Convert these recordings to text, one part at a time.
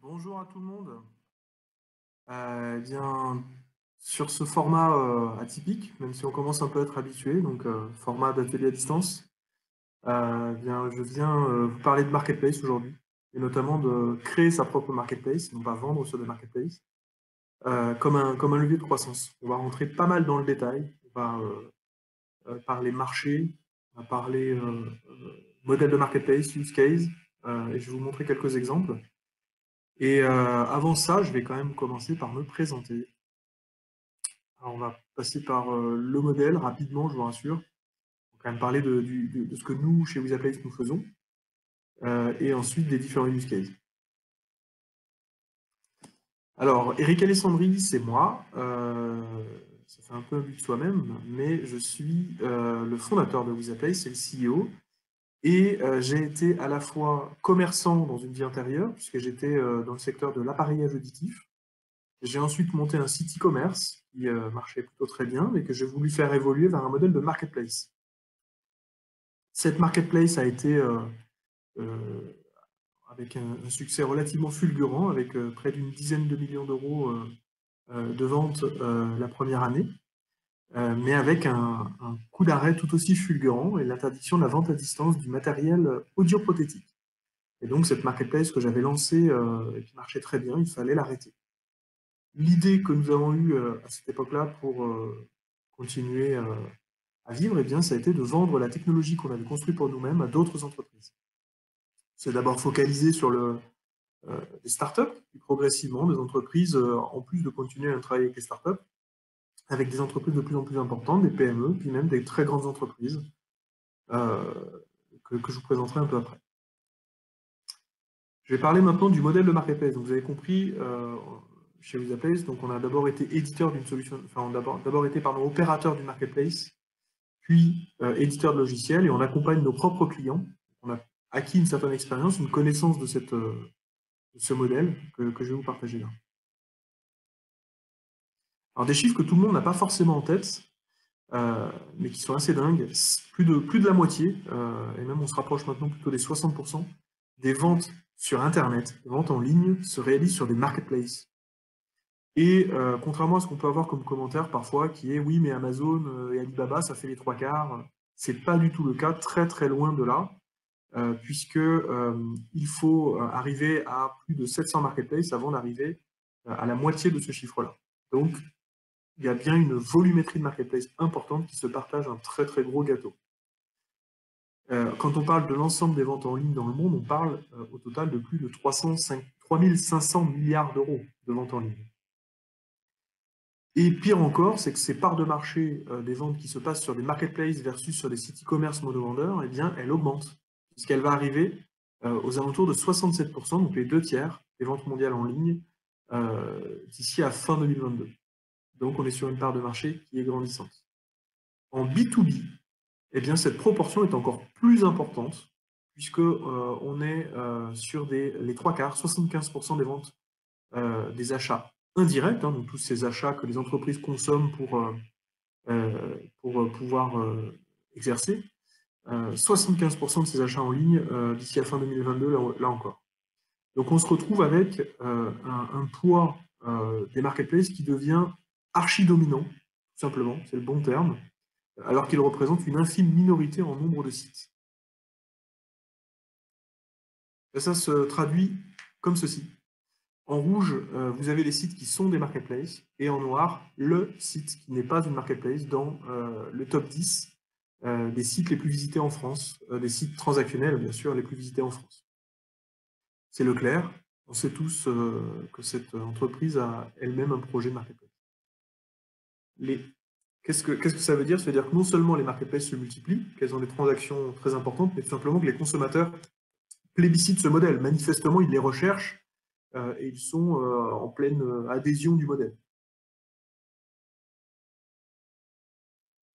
Bonjour à tout le monde. Eh bien, sur ce format atypique, même si on commence un peu à être habitué, donc format d'atelier à distance, bien, je viens vous parler de marketplace aujourd'hui, et notamment de créer sa propre marketplace, non pas vendre sur des marketplaces, comme un levier de croissance. On va rentrer pas mal dans le détail, on va parler marché, on va parler modèle de marketplace, use case, et je vais vous montrer quelques exemples. Et avant ça, je vais quand même commencer par me présenter. Alors, on va passer par le modèle rapidement, je vous rassure. On va quand même parler de ce que nous, chez WizAplace, nous faisons, et ensuite des différents use cases. Alors, Eric Alessandri, c'est moi. Ça fait un peu un but de soi-même, mais je suis le fondateur de WizAplace, c'est le CEO. Et j'ai été à la fois commerçant dans une vie antérieure, puisque j'étais dans le secteur de l'appareillage auditif. J'ai ensuite monté un site e-commerce qui marchait plutôt très bien, mais que j'ai voulu faire évoluer vers un modèle de marketplace. Cette marketplace a été euh, avec un succès relativement fulgurant, avec près d'une dizaine de millions d'euros de ventes la première année, mais avec un coup d'arrêt tout aussi fulgurant et l'interdiction de la vente à distance du matériel audioprothétique. Et donc cette marketplace que j'avais lancée et qui marchait très bien, il fallait l'arrêter. L'idée que nous avons eue à cette époque-là pour continuer à vivre, eh bien, ça a été de vendre la technologie qu'on avait construite pour nous-mêmes à d'autres entreprises. C'est d'abord focalisé sur les startups, puis progressivement des entreprises, en plus de continuer à travailler avec les startups, avec des entreprises de plus en plus importantes, des PME, puis même des très grandes entreprises euh, que je vous présenterai un peu après. Je vais parler maintenant du modèle de marketplace. Donc, vous avez compris, chez WizAplace, donc on a d'abord été éditeur d'une solution, enfin, on a d'abord été opérateur du marketplace, puis éditeur de logiciels, et on accompagne nos propres clients. On a acquis une certaine expérience, une connaissance de ce modèle que je vais vous partager là. Alors des chiffres que tout le monde n'a pas forcément en tête, mais qui sont assez dingues. Plus de la moitié, et même on se rapproche maintenant plutôt des 60%, des ventes sur Internet, des ventes en ligne, se réalisent sur des marketplaces. Et contrairement à ce qu'on peut avoir comme commentaire parfois, qui est oui, mais Amazon et Alibaba, ça fait les trois quarts, c'est pas du tout le cas, très très loin de là, puisque il faut arriver à plus de 700 marketplaces avant d'arriver à la moitié de ce chiffre-là. Donc, il y a bien une volumétrie de marketplace importante qui se partage un très très gros gâteau. Quand on parle de l'ensemble des ventes en ligne dans le monde, on parle au total de plus de 3500 milliards d'euros de ventes en ligne. Et pire encore, c'est que ces parts de marché des ventes qui se passent sur des marketplaces versus sur des sites e-commerce mono-vendeurs, eh bien, elle augmente, puisqu'elle va arriver aux alentours de 67%, donc les 2/3 des ventes mondiales en ligne, d'ici à fin 2022. Donc on est sur une part de marché qui est grandissante. En B2B, eh bien, cette proportion est encore plus importante, puisque on est sur les trois quarts, 75% des ventes des achats indirects, hein, donc tous ces achats que les entreprises consomment pour pouvoir exercer. 75% de ces achats en ligne d'ici à fin 2022, là encore. Donc on se retrouve avec un poids des marketplaces qui devient archi-dominant, tout simplement, c'est le bon terme, alors qu'il représente une infime minorité en nombre de sites. Et ça se traduit comme ceci. En rouge, vous avez les sites qui sont des marketplaces, et en noir, le site qui n'est pas une marketplace dans le top 10 des sites les plus visités en France, des sites transactionnels, bien sûr, les plus visités en France. C'est Leclerc. On sait tous que cette entreprise a elle-même un projet de marketplace. Qu'est-ce que ça veut dire? Ça veut dire que non seulement les marketplaces se multiplient, qu'elles ont des transactions très importantes, mais tout simplement que les consommateurs plébiscitent ce modèle. Manifestement, ils les recherchent et ils sont en pleine adhésion du modèle.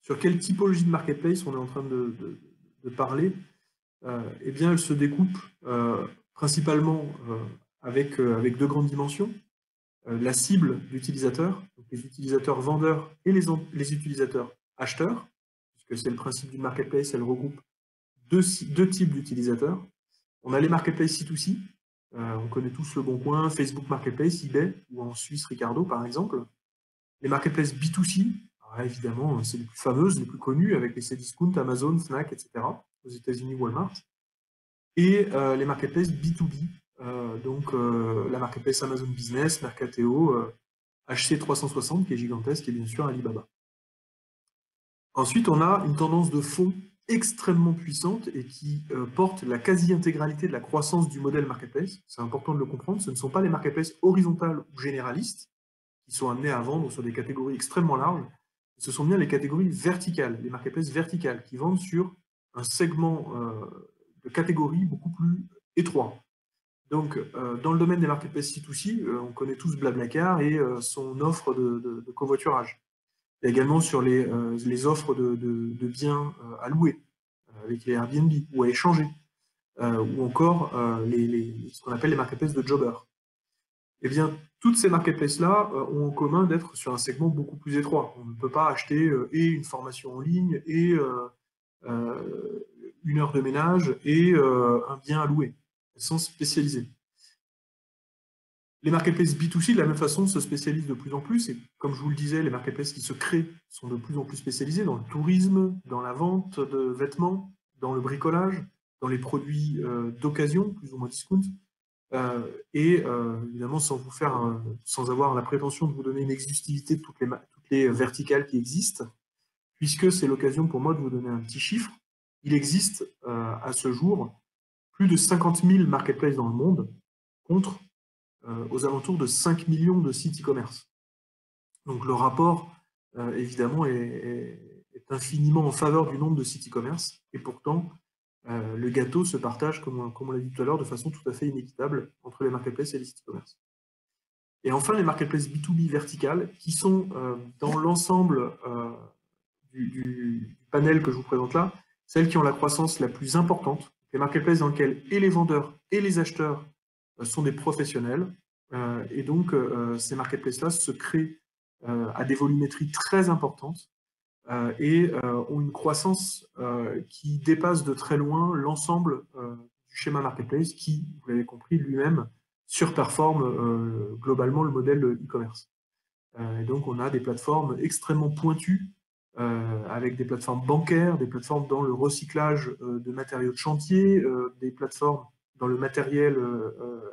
Sur quelle typologie de marketplace on est en train de parler? Eh bien, elle se découpe principalement avec deux grandes dimensions. La cible d'utilisateurs, donc les utilisateurs vendeurs et les utilisateurs acheteurs, puisque c'est le principe d'une marketplace, elle regroupe deux types d'utilisateurs. On a les marketplaces C2C, On connaît tous Le Bon Coin, Facebook Marketplace, eBay, ou en Suisse Ricardo, par exemple. Les marketplaces B2C, alors évidemment, c'est les plus fameuses, les plus connues, avec les Cdiscount, Amazon, Fnac, etc., aux États-Unis, Walmart. Et les marketplaces B2B, donc la marketplace Amazon Business, Mercateo, HC360, qui est gigantesque, et bien sûr Alibaba. Ensuite, on a une tendance de fond extrêmement puissante et qui porte la quasi-intégralité de la croissance du modèle marketplace. C'est important de le comprendre, ce ne sont pas les marketplaces horizontales ou généralistes qui sont amenés à vendre sur des catégories extrêmement larges, ce sont bien les catégories verticales, les marketplaces verticales, qui vendent sur un segment de catégories beaucoup plus étroit. Donc, dans le domaine des marketplaces C2C, on connaît tous Blablacar et son offre de covoiturage. Il y a également sur les offres de biens à louer, avec les Airbnb, ou à échanger, ou encore ce qu'on appelle les marketplaces de jobbers. Eh bien, toutes ces marketplaces-là ont en commun d'être sur un segment beaucoup plus étroit. On ne peut pas acheter et une formation en ligne, et une heure de ménage, et un bien à louer. Elles sont spécialisées. Les marketplaces B2C, de la même façon, se spécialisent de plus en plus. Et comme je vous le disais, les marketplaces qui se créent sont de plus en plus spécialisés dans le tourisme, dans la vente de vêtements, dans le bricolage, dans les produits d'occasion, plus ou moins discount. Évidemment, sans avoir la prétention de vous donner une exhaustivité de toutes les verticales qui existent, puisque c'est l'occasion pour moi de vous donner un petit chiffre. Il existe à ce jour plus de 50 000 marketplaces dans le monde, contre aux alentours de 5 millions de sites e-commerce. Donc le rapport, évidemment, est infiniment en faveur du nombre de sites e-commerce, et pourtant, le gâteau se partage, comme on l'a dit tout à l'heure, de façon tout à fait inéquitable entre les marketplaces et les sites e-commerce. Et enfin, les marketplaces B2B verticales, qui sont dans l'ensemble du panel que je vous présente là, celles qui ont la croissance la plus importante, les marketplaces dans lesquelles et les vendeurs et les acheteurs sont des professionnels. Et donc, ces marketplaces-là se créent à des volumétries très importantes, et ont une croissance qui dépasse de très loin l'ensemble du schéma marketplace qui, vous l'avez compris, lui-même surperforme globalement le modèle e-commerce. Et donc on a des plateformes extrêmement pointues, avec des plateformes bancaires, des plateformes dans le recyclage de matériaux de chantier, des plateformes dans le matériel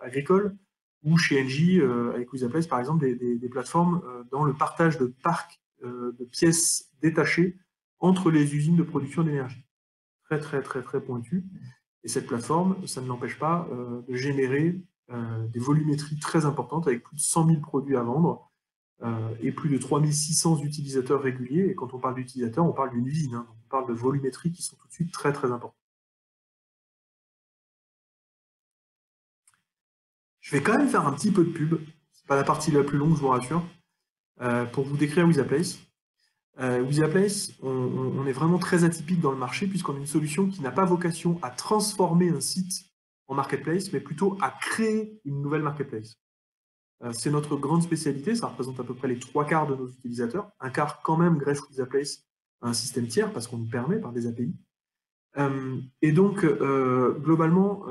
agricole, ou chez Engie, avec Wizaplace par exemple, des plateformes dans le partage de parcs de pièces détachées entre les usines de production d'énergie. Très, très, très, très pointu. Et cette plateforme, ça ne l'empêche pas de générer des volumétries très importantes, avec plus de 100 000 produits à vendre, et plus de 3600 utilisateurs réguliers. Et quand on parle d'utilisateurs, on parle d'une usine. Hein. On parle de volumétries qui sont tout de suite très, très importantes. Je vais quand même faire un petit peu de pub. C'est pas la partie la plus longue, je vous rassure, pour vous décrire Wizaplace. Wizaplace, on est vraiment très atypique dans le marché, puisqu'on a une solution qui n'a pas vocation à transformer un site en marketplace, mais plutôt à créer une nouvelle marketplace. C'est notre grande spécialité, ça représente à peu près les 3/4 de nos utilisateurs, un quart quand même greffe Wizaplace à un système tiers, parce qu'on nous permet par des API. Et donc, globalement,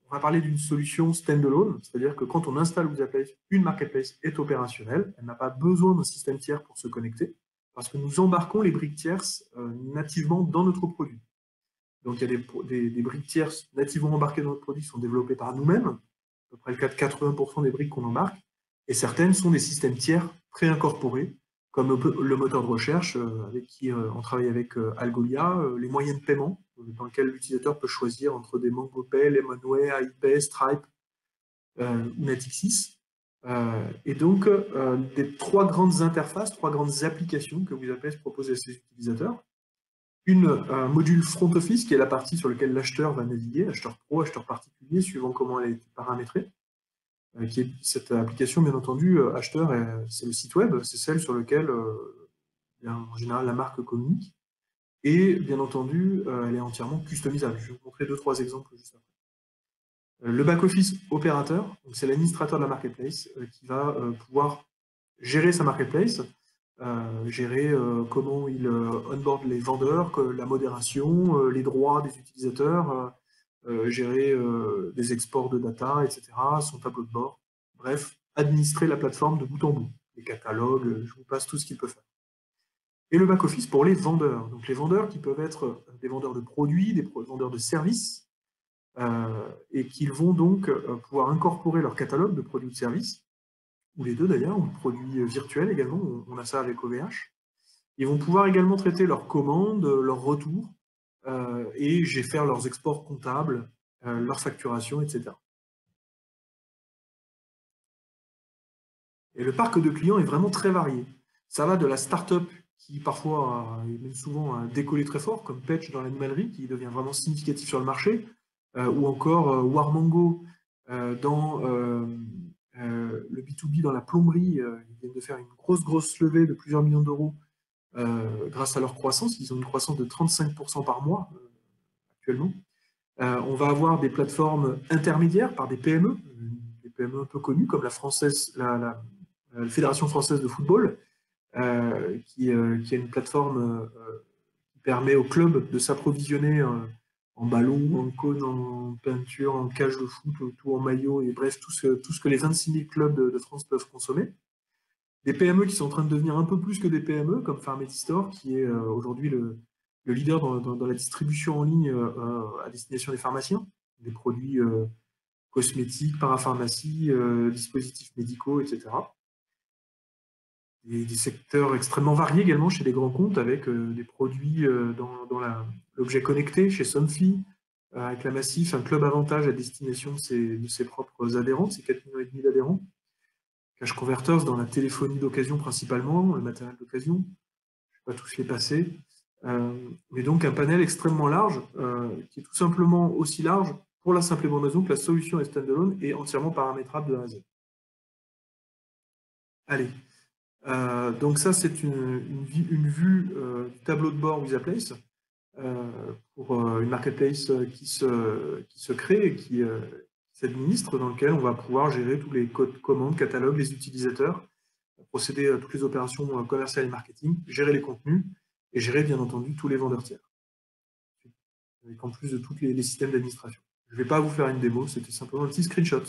on va parler d'une solution standalone, c'est-à-dire que quand on installe Wizaplace, une marketplace est opérationnelle, elle n'a pas besoin d'un système tiers pour se connecter, parce que nous embarquons les briques tierces nativement dans notre produit. Donc il y a des briques tierces nativement embarquées dans notre produit qui sont développées par nous-mêmes, à peu près le cas de 80% des briques qu'on embarque, et certaines sont des systèmes tiers pré-incorporés, comme le moteur de recherche, avec qui on travaille avec Algolia, les moyens de paiement, dans lesquels l'utilisateur peut choisir entre des MangoPay, Lemonway, iPay, Stripe ou Natixis. Et donc, des 3 grandes interfaces, 3 grandes applications que Wizaplace propose à ses utilisateurs. Un module front office, qui est la partie sur laquelle l'acheteur va naviguer, acheteur pro, acheteur particulier, suivant comment elle est paramétrée. Qui est cette application, bien entendu, acheteur, c'est le site web, c'est celle sur laquelle, en général, la marque communique. Et bien entendu, elle est entièrement customisable. Je vais vous montrer 2-3 exemples juste après. Le back-office opérateur, c'est l'administrateur de la marketplace qui va pouvoir gérer sa marketplace, gérer comment il onboard les vendeurs, la modération, les droits des utilisateurs, gérer des exports de data, etc., son tableau de bord. Bref, administrer la plateforme de bout en bout. Les catalogues, je vous passe tout ce qu'il peut faire. Et le back-office pour les vendeurs. Donc les vendeurs qui peuvent être des vendeurs de produits, des vendeurs de services, et qu'ils vont donc pouvoir incorporer leur catalogue de produits ou de services, ou les deux d'ailleurs, ou de produits virtuels également, on a ça avec OVH. Ils vont pouvoir également traiter leurs commandes, leurs retours, et faire leurs exports comptables, leur facturation, etc. Et le parc de clients est vraiment très varié. Ça va de la start-up qui parfois, et même souvent, a décollé très fort, comme Petch dans l'animalerie, qui devient vraiment significatif sur le marché, ou encore Warmango dans le B2B dans la plomberie. Ils viennent de faire une grosse levée de plusieurs millions d'euros grâce à leur croissance. Ils ont une croissance de 35% par mois actuellement. On va avoir des plateformes intermédiaires par des PME un peu connues, comme la Fédération française de football, qui a une plateforme qui permet aux clubs de s'approvisionner en ballon, en cône, en peinture, en cage de foot, tout en maillot, et bref, tout ce que les 26 000 clubs de France peuvent consommer. Des PME qui sont en train de devenir un peu plus que des PME, comme Pharmacy Store, qui est aujourd'hui le leader dans la distribution en ligne à destination des pharmaciens, des produits cosmétiques, parapharmacie, dispositifs médicaux, etc. Des secteurs extrêmement variés également chez les grands comptes, avec des produits dans l'objet connecté chez Somfy, avec la Massif, un club avantage à destination de ses propres adhérents, ses 4,5 millions d'adhérents. Cash Converters dans la téléphonie d'occasion principalement, le matériel d'occasion, je ne vais pas tous les passer. Mais donc un panel extrêmement large, qui est tout simplement aussi large pour la simple et bonne raison que la solution est standalone et entièrement paramétrable de A à Z. Allez, donc ça c'est une vue du tableau de bord Wisaplace pour une marketplace qui se crée et qui s'administre, dans lequel on va pouvoir gérer tous les codes commandes, catalogues, les utilisateurs, procéder à toutes les opérations commerciales et marketing, gérer les contenus et gérer bien entendu tous les vendeurs tiers, avec en plus de tous les systèmes d'administration. Je ne vais pas vous faire une démo, c'était simplement un petit screenshot.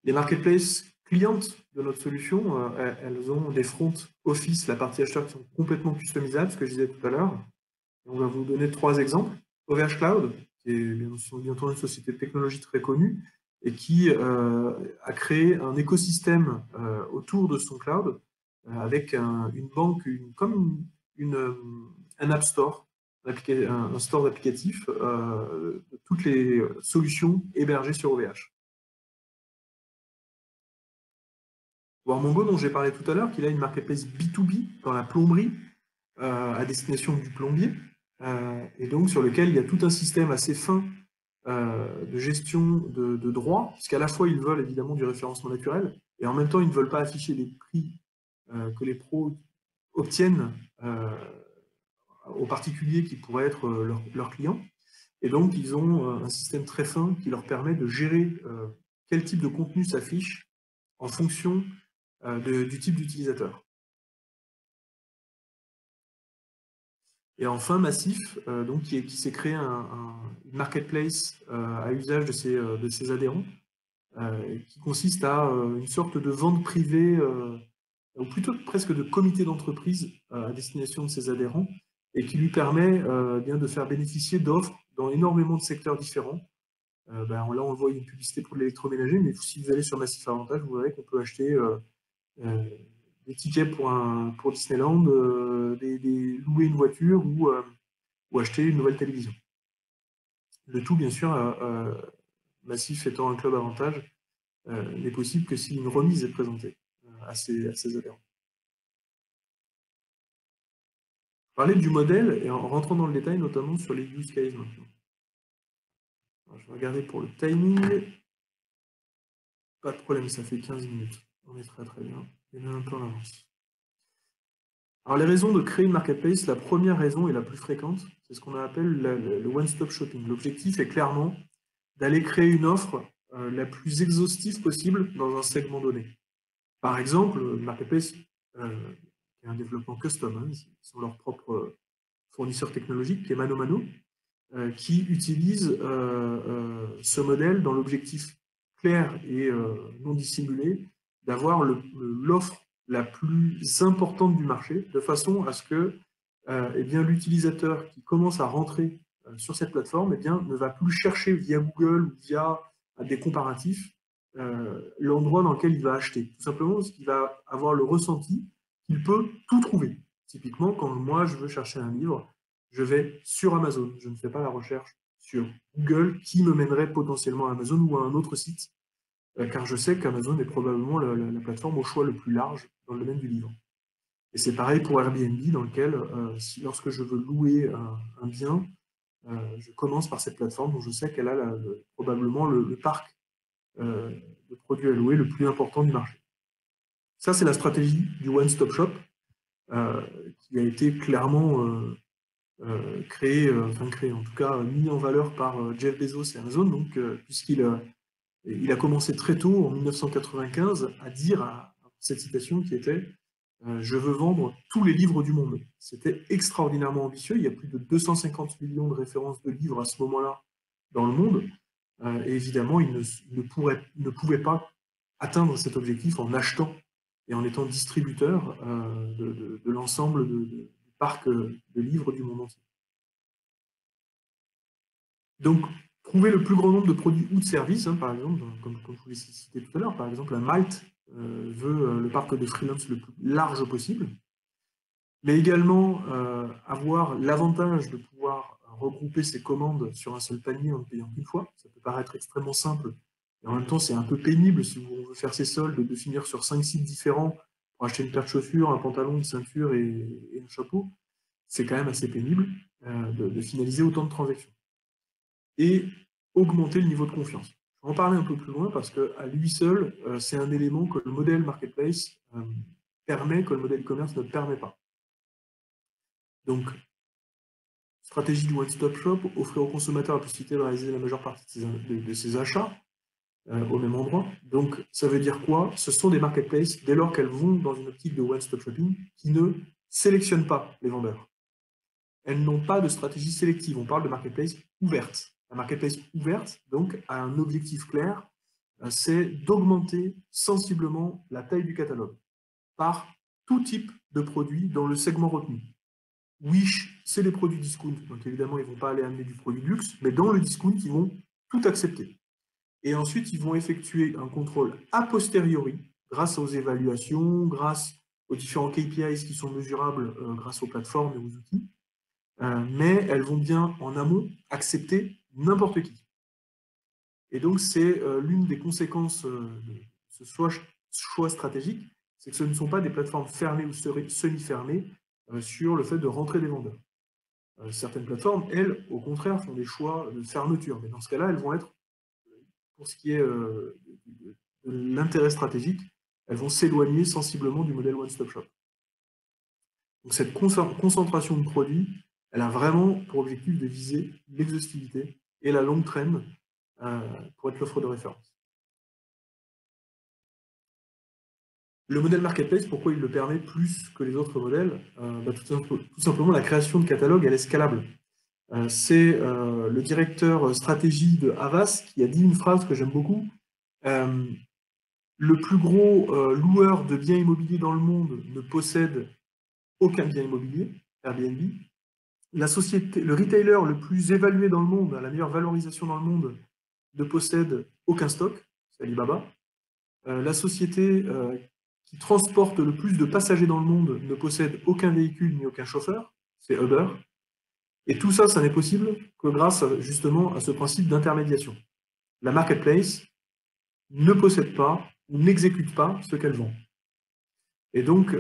Les marketplaces clientes de notre solution, elles ont des front office, la partie acheteur, qui sont complètement customisables, ce que je disais tout à l'heure. On va vous donner 3 exemples. OVH Cloud, qui est bien entendu une société de technologie très connue, et qui a créé un écosystème autour de son cloud, avec une banque, comme un App Store, un store d'applicatifs, de toutes les solutions hébergées sur OVH. Warmango, dont j'ai parlé tout à l'heure, qu'il a une marketplace B2B dans la plomberie, à destination du plombier, et donc sur lequel il y a tout un système assez fin de gestion de droits, puisqu'à la fois ils veulent évidemment du référencement naturel, et en même temps ils ne veulent pas afficher les prix que les pros obtiennent aux particuliers qui pourraient être leurs clients. Et donc ils ont un système très fin qui leur permet de gérer quel type de contenu s'affiche en fonction du type d'utilisateur. Et enfin, Massif, donc, qui s'est créé une marketplace à usage de ses adhérents, qui consiste à une sorte de vente privée, ou plutôt presque de comité d'entreprise à destination de ses adhérents, et qui lui permet bien de faire bénéficier d'offres dans énormément de secteurs différents. Là, on le voit, une publicité pour l'électroménager, mais si vous allez sur Massif Avantage, vous verrez qu'on peut acheter des tickets pour Disneyland, louer une voiture ou acheter une nouvelle télévision. Le tout, bien sûr, Massif étant un club avantage, n'est possible que si une remise est présentée à ses adhérents. Parler du modèle et en rentrant dans le détail, notamment sur les use cases maintenant. Alors, je vais regarder pour le timing. Pas de problème, ça fait 15 minutes. On est très bien. Il y en a un peu en avance. Alors les raisons de créer une marketplace, la première raison et la plus fréquente, c'est ce qu'on appelle le one-stop shopping. L'objectif est clairement d'aller créer une offre la plus exhaustive possible dans un segment donné. Par exemple, marketplace qui est un développement custom, hein, ils sont leur propre fournisseur technologique, qui est ManoMano, qui utilise ce modèle dans l'objectif clair et non dissimulé d'avoir l'offre la plus importante du marché, de façon à ce que eh bien, l'utilisateur qui commence à rentrer sur cette plateforme eh bien, ne va plus chercher via Google ou via des comparatifs l'endroit dans lequel il va acheter. Tout simplement parce qu'il va avoir le ressenti qu'il peut tout trouver. Typiquement, quand moi je veux chercher un livre, je vais sur Amazon. Je ne fais pas la recherche sur Google qui me mènerait potentiellement à Amazon ou à un autre site, car je sais qu'Amazon est probablement la plateforme au choix le plus large dans le domaine du livre. Et c'est pareil pour Airbnb, dans lequel, lorsque je veux louer un bien, je commence par cette plateforme dont je sais qu'elle a probablement le parc de produits à louer le plus important du marché. Ça, c'est la stratégie du one-stop shop, qui a été clairement créé, en tout cas mis en valeur par Jeff Bezos et Amazon, donc puisqu'il a commencé très tôt, en 1995, à dire cette citation qui était je veux vendre tous les livres du monde. C'était extraordinairement ambitieux. Il y a plus de 250 millions de références de livres à ce moment-là dans le monde. Et évidemment, il ne pouvait pas atteindre cet objectif en achetant et en étant distributeur de l'ensemble du parc de livres du monde entier. Donc, trouver le plus grand nombre de produits ou de services, hein, par exemple, comme je vous l'ai cité tout à l'heure, par exemple, un Malte veut le parc de freelance le plus large possible, mais également avoir l'avantage de pouvoir regrouper ses commandes sur un seul panier en ne payant qu'une fois. Ça peut paraître extrêmement simple, et en même temps c'est un peu pénible si on veut faire ses soldes, de finir sur 5 sites différents pour acheter une paire de chaussures, un pantalon, une ceinture et un chapeau. C'est quand même assez pénible de finaliser autant de transactions. Et augmenter le niveau de confiance. Je vais en parler un peu plus loin parce qu'à lui seul, c'est un élément que le modèle marketplace permet, que le modèle e-commerce ne permet pas. Donc, stratégie du one-stop shop, offrir aux consommateurs la possibilité de réaliser la majeure partie de ses achats au même endroit. Donc, ça veut dire quoi? Ce sont des marketplaces, dès lors qu'elles vont dans une optique de one-stop shopping, qui ne sélectionnent pas les vendeurs. Elles n'ont pas de stratégie sélective. On parle de marketplace ouverte. La marketplace ouverte, donc, a un objectif clair, c'est d'augmenter sensiblement la taille du catalogue par tout type de produits dans le segment retenu. Wish, c'est les produits discount, donc évidemment, ils ne vont pas aller amener du produit luxe, mais dans le discount, ils vont tout accepter. Et ensuite, ils vont effectuer un contrôle a posteriori, grâce aux évaluations, grâce aux différents KPIs qui sont mesurables grâce aux plateformes et aux outils, mais elles vont bien, en amont, accepter n'importe qui. Et donc, c'est l'une des conséquences de ce choix stratégique, c'est que ce ne sont pas des plateformes fermées ou semi-fermées sur le fait de rentrer des vendeurs. Certaines plateformes, elles, au contraire, font des choix de fermeture. Mais dans ce cas-là, elles vont être, pour ce qui est de l'intérêt stratégique, elles vont s'éloigner sensiblement du modèle one-stop shop. Donc cette concentration de produits, elle a vraiment pour objectif de viser l'exhaustivité et la longue traîne pour être l'offre de référence. Le modèle marketplace, pourquoi il le permet plus que les autres modèles? Tout simplement, la création de catalogues, elle est scalable. C'est le directeur stratégie de Havas qui a dit une phrase que j'aime beaucoup. Le plus gros loueur de biens immobiliers dans le monde ne possède aucun bien immobilier, Airbnb. Le retailer le plus évalué dans le monde, à la meilleure valorisation dans le monde, ne possède aucun stock, c'est Alibaba. La société qui transporte le plus de passagers dans le monde ne possède aucun véhicule ni aucun chauffeur, c'est Uber. Et tout ça, ça n'est possible que grâce justement à ce principe d'intermédiation. La marketplace ne possède pas ou n'exécute pas ce qu'elle vend. Et donc,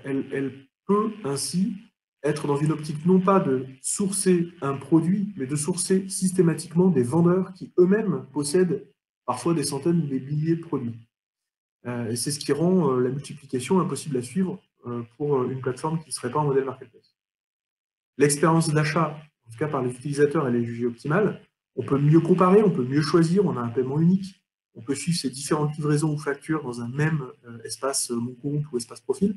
elle peut ainsi être dans une optique non pas de sourcer un produit, mais de sourcer systématiquement des vendeurs qui eux-mêmes possèdent parfois des centaines ou des milliers de produits. Et c'est ce qui rend la multiplication impossible à suivre pour une plateforme qui ne serait pas en modèle marketplace. L'expérience d'achat, en tout cas par les utilisateurs, elle est jugée optimale. On peut mieux comparer, on peut mieux choisir, on a un paiement unique, on peut suivre ces différentes livraisons ou factures dans un même espace Mon Compte ou espace profil.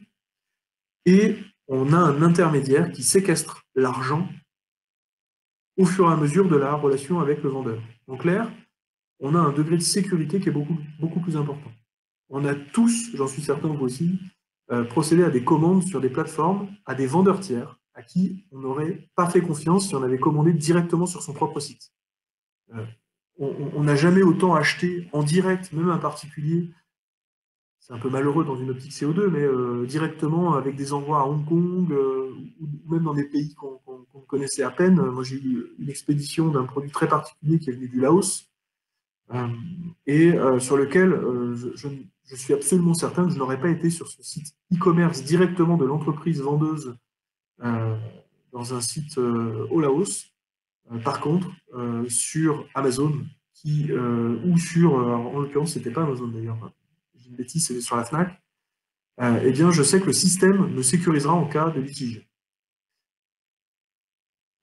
Et on a un intermédiaire qui séquestre l'argent au fur et à mesure de la relation avec le vendeur. En clair, on a un degré de sécurité qui est beaucoup plus important. On a tous, j'en suis certain vous aussi, procédé à des commandes sur des plateformes, à des vendeurs tiers, à qui on n'aurait pas fait confiance si on avait commandé directement sur son propre site. On n'a jamais autant acheté en direct, même un particulier, c'est un peu malheureux dans une optique CO2, mais directement avec des envois à Hong Kong, ou même dans des pays qu'on connaissait à peine. Moi, j'ai eu une expédition d'un produit très particulier qui est venu du Laos, et sur lequel je suis absolument certain que je n'aurais pas été sur ce site e-commerce directement de l'entreprise vendeuse dans un site au Laos. Par contre, sur Amazon, ou sur, en l'occurrence, c'était pas Amazon d'ailleurs, j'ai une bêtise, c'était sur la Fnac, eh bien, je sais que le système me sécurisera en cas de litige.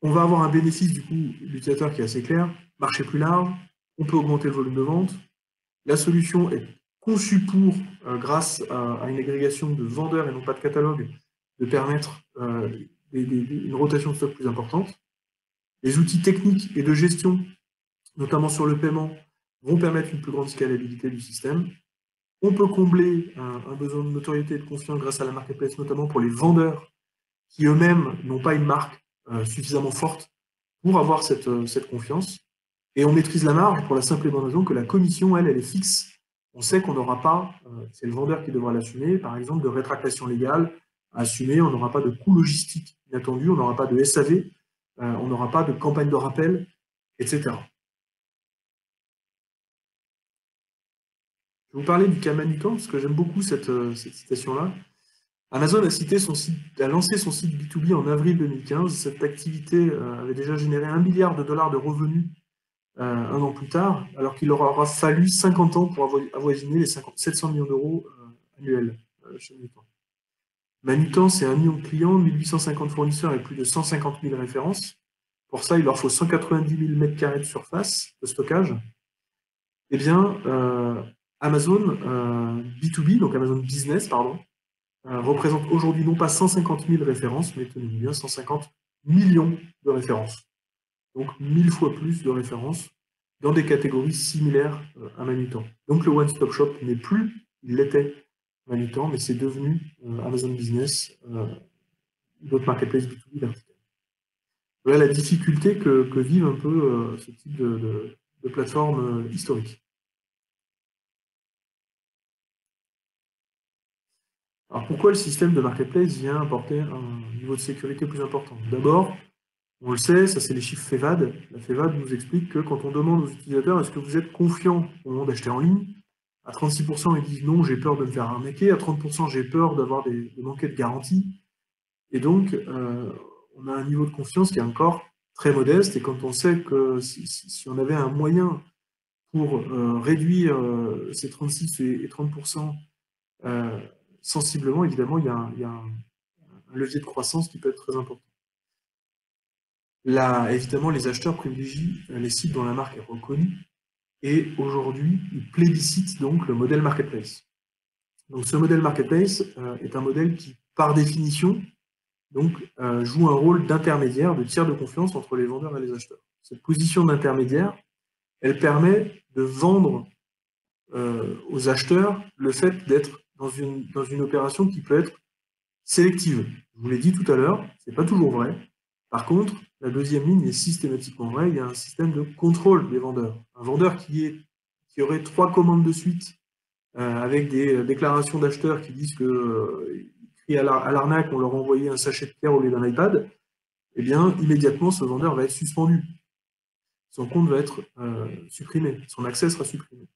On va avoir un bénéfice, du coup, l'utilisateur qui est assez clair, marché plus large, on peut augmenter le volume de vente. La solution est conçue pour, grâce à une agrégation de vendeurs et non pas de catalogue, de permettre une rotation de stock plus importante. Les outils techniques et de gestion, notamment sur le paiement, vont permettre une plus grande scalabilité du système. On peut combler un besoin de notoriété et de confiance grâce à la marketplace, notamment pour les vendeurs qui eux-mêmes n'ont pas une marque suffisamment forte pour avoir cette confiance. Et on maîtrise la marge pour la simple et bonne raison que la commission, elle est fixe. On sait qu'on n'aura pas, c'est le vendeur qui devra l'assumer, par exemple, de rétractation légale à assumer, on n'aura pas de coûts logistiques inattendus, on n'aura pas de SAV, on n'aura pas de campagne de rappel, etc. Je vais vous parler du cas Manutan, parce que j'aime beaucoup cette citation-là. Amazon a lancé son site B2B en avril 2015. Cette activité avait déjà généré 1 milliard de dollars de revenus un an plus tard, alors qu'il leur aura fallu 50 ans pour avoisiner les 700 millions d'euros annuels chez Manutan. Manutan, c'est 1 million de clients, 1850 fournisseurs et plus de 150 000 références. Pour ça, il leur faut 190 000 m² de surface de stockage. Eh bien, Amazon B2B, donc Amazon Business, pardon, représente aujourd'hui non pas 150 000 références, mais tenez-vous bien, 150 millions de références. Donc 1000 fois plus de références dans des catégories similaires à Manutan. Donc le one-stop shop n'est plus, il l'était Manutan, mais c'est devenu Amazon Business, d'autres marketplaces B2B verticales. Voilà la difficulté que vivent un peu ce type de plateforme historique. Alors pourquoi le système de marketplace vient apporter un niveau de sécurité plus important? D'abord, on le sait, ça c'est les chiffres FEVAD. La FEVAD nous explique que quand on demande aux utilisateurs est-ce que vous êtes confiant au moment d'acheter en ligne, à 36% ils disent non, j'ai peur de me faire arnaquer, à 30% j'ai peur d'avoir de manquer de garantie. Et donc, on a un niveau de confiance qui est encore très modeste. Et quand on sait que si on avait un moyen pour réduire ces 36 et 30%, sensiblement, évidemment, il y a un levier de croissance qui peut être très important. Là, évidemment, les acheteurs privilégient les sites dont la marque est reconnue et aujourd'hui, ils plébiscitent donc le modèle marketplace. Donc ce modèle marketplace est un modèle qui, par définition, donc, joue un rôle d'intermédiaire, de tiers de confiance entre les vendeurs et les acheteurs. Cette position d'intermédiaire, elle permet de vendre aux acheteurs le fait d'être dans une opération qui peut être sélective. Je vous l'ai dit tout à l'heure, ce n'est pas toujours vrai. Par contre, la deuxième ligne est systématiquement vraie, il y a un système de contrôle des vendeurs. Un vendeur qui aurait 3 commandes de suite avec des déclarations d'acheteurs qui disent que crient à l'arnaque, on leur a envoyé un sachet de pierre au lieu d'un iPad, eh bien, immédiatement, ce vendeur va être suspendu. Son compte va être supprimé, son accès sera supprimé.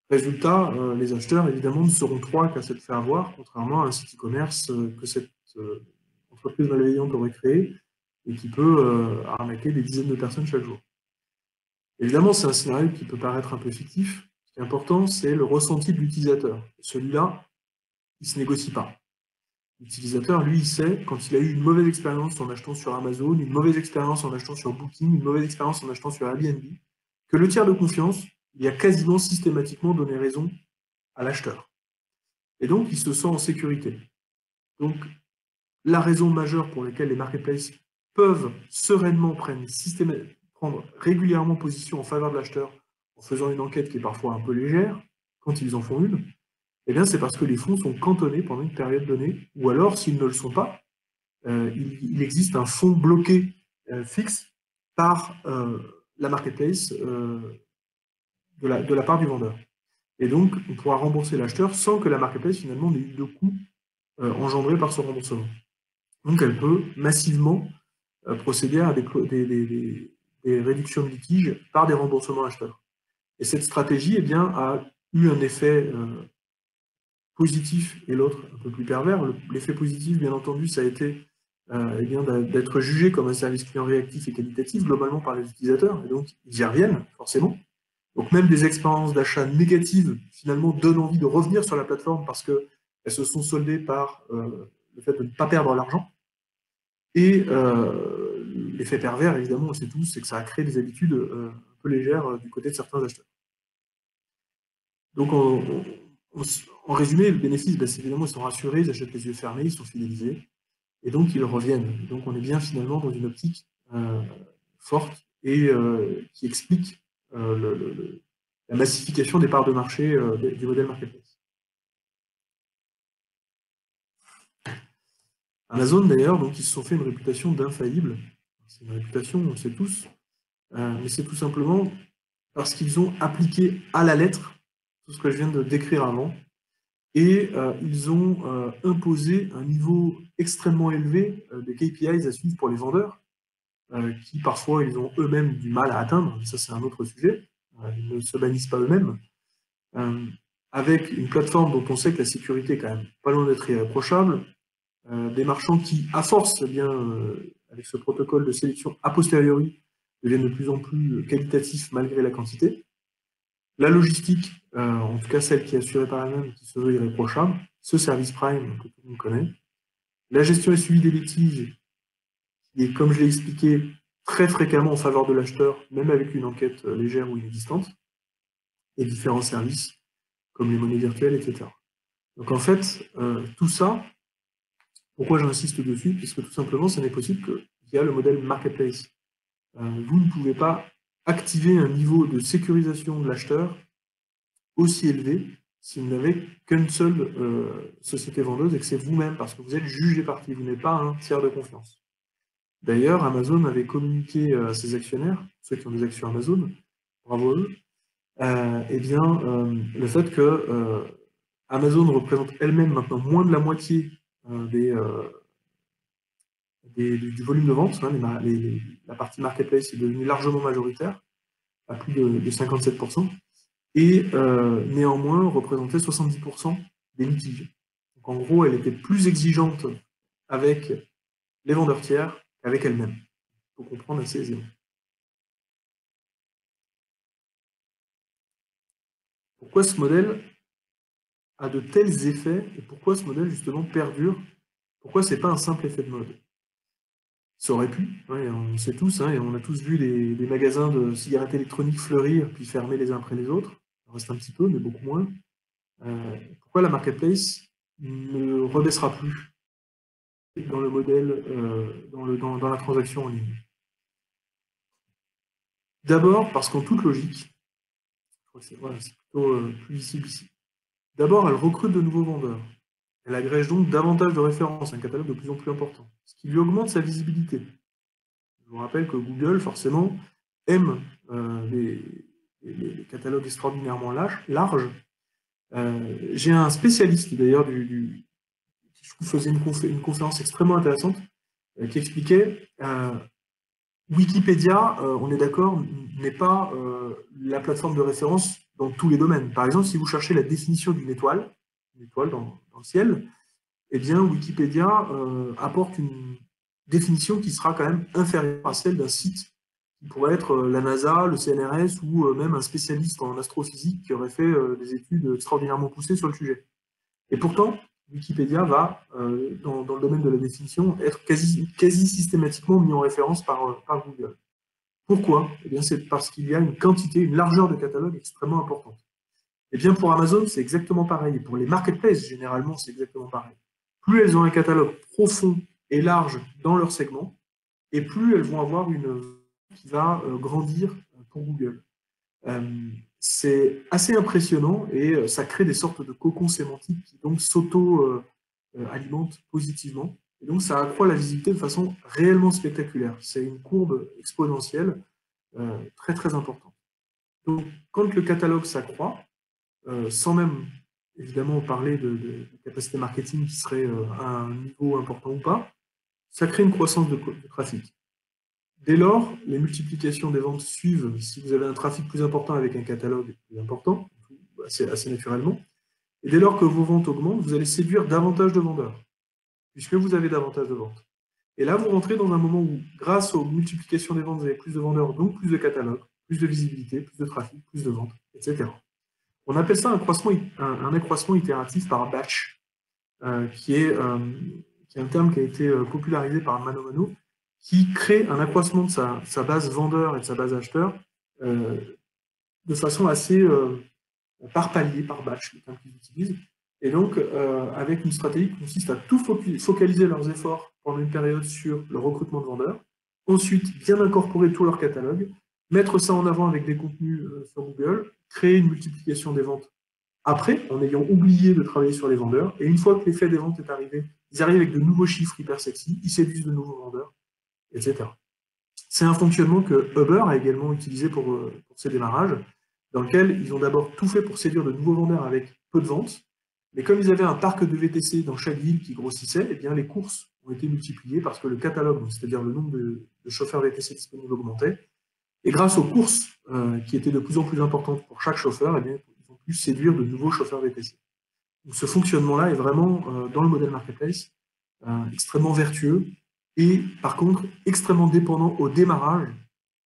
Résultat, les acheteurs, évidemment, ne seront 3 qu'à s'être fait avoir, contrairement à un site e-commerce que cette entreprise malveillante aurait créé et qui peut arnaquer des dizaines de personnes chaque jour. Évidemment, c'est un scénario qui peut paraître un peu fictif. Ce qui est important, c'est le ressenti de l'utilisateur. Celui-là, il ne se négocie pas. L'utilisateur, lui, il sait, quand il a eu une mauvaise expérience en achetant sur Amazon, une mauvaise expérience en achetant sur Booking, une mauvaise expérience en achetant sur Airbnb, que le tiers de confiance, il a quasiment systématiquement donné raison à l'acheteur. Et donc, il se sent en sécurité. Donc, la raison majeure pour laquelle les marketplaces peuvent sereinement prendre prendre régulièrement position en faveur de l'acheteur en faisant une enquête qui est parfois un peu légère, quand ils en font une, eh bien c'est parce que les fonds sont cantonnés pendant une période donnée, ou alors s'ils ne le sont pas, il existe un fonds bloqué fixe par la marketplace de la part du vendeur. Et donc, on pourra rembourser l'acheteur sans que la marketplace, finalement, n'ait eu de coût engendré par ce remboursement. Donc, elle peut massivement procéder à des réductions de litiges par des remboursements acheteurs. Et cette stratégie eh bien, a eu un effet positif et l'autre un peu plus pervers. L'effet positif, bien entendu, ça a été eh bien, d'être jugé comme un service client réactif et qualitatif, globalement par les utilisateurs, et donc ils y reviennent, forcément. Donc même des expériences d'achat négatives, finalement, donnent envie de revenir sur la plateforme parce qu'elles se sont soldées par le fait de ne pas perdre l'argent. Et l'effet pervers, évidemment, on sait tous, c'est que ça a créé des habitudes un peu légères du côté de certains acheteurs. Donc, en résumé, le bénéfice, c'est évidemment, ils sont rassurés, ils achètent les yeux fermés, ils sont fidélisés, et donc ils reviennent. Donc, on est bien finalement dans une optique forte et qui explique la massification des parts de marché du modèle marketplace. Amazon, d'ailleurs, donc ils se sont fait une réputation d'infaillible. C'est une réputation, on le sait tous, mais c'est tout simplement parce qu'ils ont appliqué à la lettre tout ce que je viens de décrire avant, et ils ont imposé un niveau extrêmement élevé de KPIs à suivre pour les vendeurs, qui parfois ils ont eux-mêmes du mal à atteindre, ça c'est un autre sujet, ils ne se bannissent pas eux-mêmes, avec une plateforme dont on sait que la sécurité est quand même pas loin d'être irréprochable, des marchands qui, à force, eh bien, avec ce protocole de sélection a posteriori, deviennent de plus en plus qualitatifs malgré la quantité. La logistique, en tout cas celle qui est assurée par elle-même, qui se veut irréprochable, ce service Prime que tout le monde connaît. La gestion et suivi des litiges, qui est, comme je l'ai expliqué, très fréquemment en faveur de l'acheteur, même avec une enquête légère ou inexistante, et différents services, comme les monnaies virtuelles, etc. Donc en fait, tout ça, pourquoi j'insiste dessus? Parce que tout simplement, ce n'est possible qu'il y a le modèle marketplace. Vous ne pouvez pas activer un niveau de sécurisation de l'acheteur aussi élevé si vous n'avez qu'une seule société vendeuse et que c'est vous-même, parce que vous êtes jugé parti, vous n'êtes pas un tiers de confiance. D'ailleurs, Amazon avait communiqué à ses actionnaires, ceux qui ont des actions Amazon, bravo eux, eh bien, le fait que Amazon représente elle-même maintenant moins de la moitié du volume de vente, hein, la partie marketplace est devenue largement majoritaire, à plus de 57%, et néanmoins représentait 70% des litiges. Donc en gros, elle était plus exigeante avec les vendeurs tiers qu'avec elle-même. Il faut comprendre assez aisément. Pourquoi ce modèle a de tels effets et pourquoi ce modèle justement perdure? Pourquoi ce n'est pas un simple effet de mode? Ça aurait pu, ouais, on sait tous, hein, et on a tous vu des magasins de cigarettes électroniques fleurir puis fermer les uns après les autres. Il en reste un petit peu, mais beaucoup moins. Pourquoi la marketplace ne rebaissera plus dans le modèle, dans la transaction en ligne? D'abord, parce qu'en toute logique, je crois que c'est plutôt plus visible ici. D'abord, elle recrute de nouveaux vendeurs. Elle agrège donc davantage de références, un catalogue de plus en plus important, ce qui lui augmente sa visibilité. Je vous rappelle que Google, forcément, aime les catalogues extraordinairement larges. J'ai un spécialiste, d'ailleurs, qui je trouve faisait une conférence extrêmement intéressante, qui expliquait Wikipédia, on est d'accord, n'est pas la plateforme de référence dans tous les domaines. Par exemple, si vous cherchez la définition d'une étoile dans le ciel, eh bien, Wikipédia apporte une définition qui sera quand même inférieure à celle d'un site qui pourrait être la NASA, le CNRS ou même un spécialiste en astrophysique qui aurait fait des études extraordinairement poussées sur le sujet. Et pourtant, Wikipédia va, dans le domaine de la définition, être quasi systématiquement mis en référence par Google. Pourquoi? Eh bien, c'est parce qu'il y a une quantité, une largeur de catalogue extrêmement importante. Et bien, pour Amazon, c'est exactement pareil. Et pour les marketplaces, généralement, c'est exactement pareil. Plus elles ont un catalogue profond et large dans leur segment, et plus elles vont avoir une qui va grandir pour Google. C'est assez impressionnant et ça crée des sortes de cocons sémantiques qui donc s'auto-alimentent positivement. Et donc ça accroît la visibilité de façon réellement spectaculaire. C'est une courbe exponentielle très très importante. Donc quand le catalogue s'accroît, sans même évidemment parler de capacité marketing qui serait à un niveau important ou pas, ça crée une croissance de trafic. Dès lors, les multiplications des ventes suivent si vous avez un trafic plus important avec un catalogue plus important, assez naturellement. Et dès lors que vos ventes augmentent, vous allez séduire davantage de vendeurs, puisque vous avez davantage de ventes. Et là, vous rentrez dans un moment où, grâce aux multiplications des ventes, vous avez plus de vendeurs, donc plus de catalogues, plus de visibilité, plus de trafic, plus de ventes, etc. On appelle ça un accroissement itératif par batch, qui est un terme qui a été popularisé par Mano Mano, qui crée un accroissement de sa base vendeur et de sa base acheteur de façon assez par palier, par batch, le terme qu'ils utilisent. Et donc, avec une stratégie qui consiste à tout focaliser leurs efforts pendant une période sur le recrutement de vendeurs, ensuite bien incorporer tout leur catalogue, mettre ça en avant avec des contenus sur Google, créer une multiplication des ventes après, en ayant oublié de travailler sur les vendeurs, et une fois que l'effet des ventes est arrivé, ils arrivent avec de nouveaux chiffres hyper sexy, ils séduisent de nouveaux vendeurs, etc. C'est un fonctionnement que Uber a également utilisé pour ses démarrages, dans lequel ils ont d'abord tout fait pour séduire de nouveaux vendeurs avec peu de ventes, mais comme ils avaient un parc de VTC dans chaque ville qui grossissait, eh bien les courses ont été multipliées parce que le catalogue, c'est-à-dire le nombre de chauffeurs VTC disponibles augmentait, et grâce aux courses qui étaient de plus en plus importantes pour chaque chauffeur, eh bien, ils ont pu séduire de nouveaux chauffeurs VTC. Donc ce fonctionnement-là est vraiment, dans le modèle marketplace, extrêmement vertueux, et par contre extrêmement dépendant au démarrage